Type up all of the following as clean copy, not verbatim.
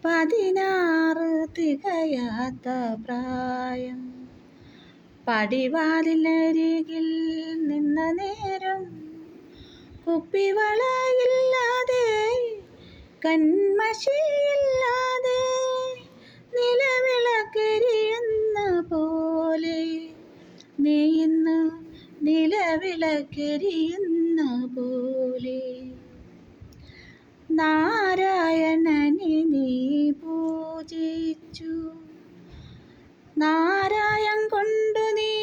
16 തികയാത്ത പ്രായം. പടിവാതിലരികിൽ നിന്ന നേരം കുപ്പിവളയില്ലാതെ കൺമഷിയില്ലാതെ നിലവിളക്കെരിയുന്ന പോലെ നീ ഇന്ന് നിലവിളക്കെരിയുന്ന പോലെ. നാരായണനെ നീ പൂജിച്ചു, നാരായം കൊണ്ടു നീ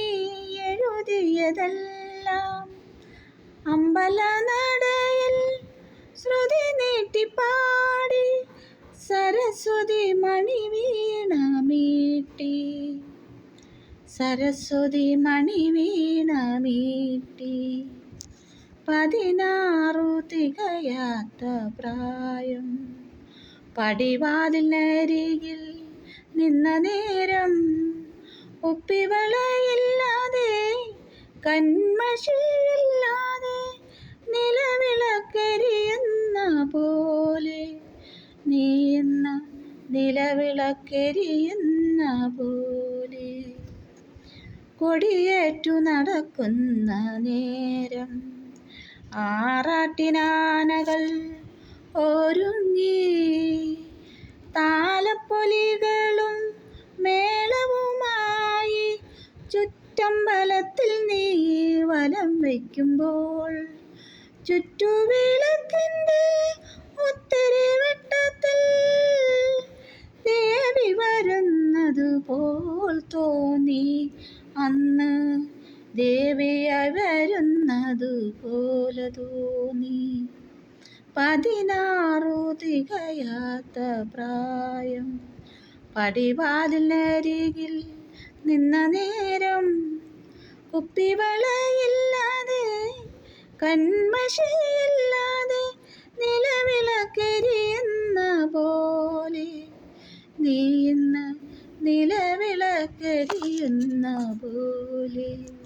എഴുതിയതെല്ലാം അമ്പലനടയിൽ ശ്രുതി നീട്ടിപ്പാടി സരസ്വതി മണിവീണ മീട്ടി, സരസ്വതി മണിവീണ മീട്ടി. 16 തികയാത്ത പ്രായം. പടിവാതിലരികിൽ നിന്ന നേരം കുപ്പിവളയില്ലാതെ കൺമഷിയില്ലാതെ നിലവിളക്കെരിയുന്ന പോലെ നീ ഇന്ന് നിലവിളക്കെരിയുന്ന പോലെ. കൊടിയേറ്റു നടക്കുന്ന നേരം ആറാട്ടിനാനകൾ ഒരുങ്ങി, താലപ്പൊലികളും മേളവുമായി ചുറ്റമ്പലത്തിൽ നീ വലം വയ്ക്കുമ്പോൾ ചുറ്റുവിളക്കിൻ്റെ ഒത്തിരി വെട്ടത്തിൽ ദേവി വരുന്നതുപോൽ തോന്നി. അന്ന് ദേവിയായി വരുന്നതുപോലെ തോന്നി. 16 തികയാത്ത പ്രായം. പടിവാതിലരികിൽ നിന്ന നേരം കുപ്പിവളയില്ലാതെ കൺമഷിയില്ലാതെ നിലവിളക്കെരിയുന്ന പോലെ നീ ഇന്ന് നിലവിളക്കെരിയുന്ന പോലെ.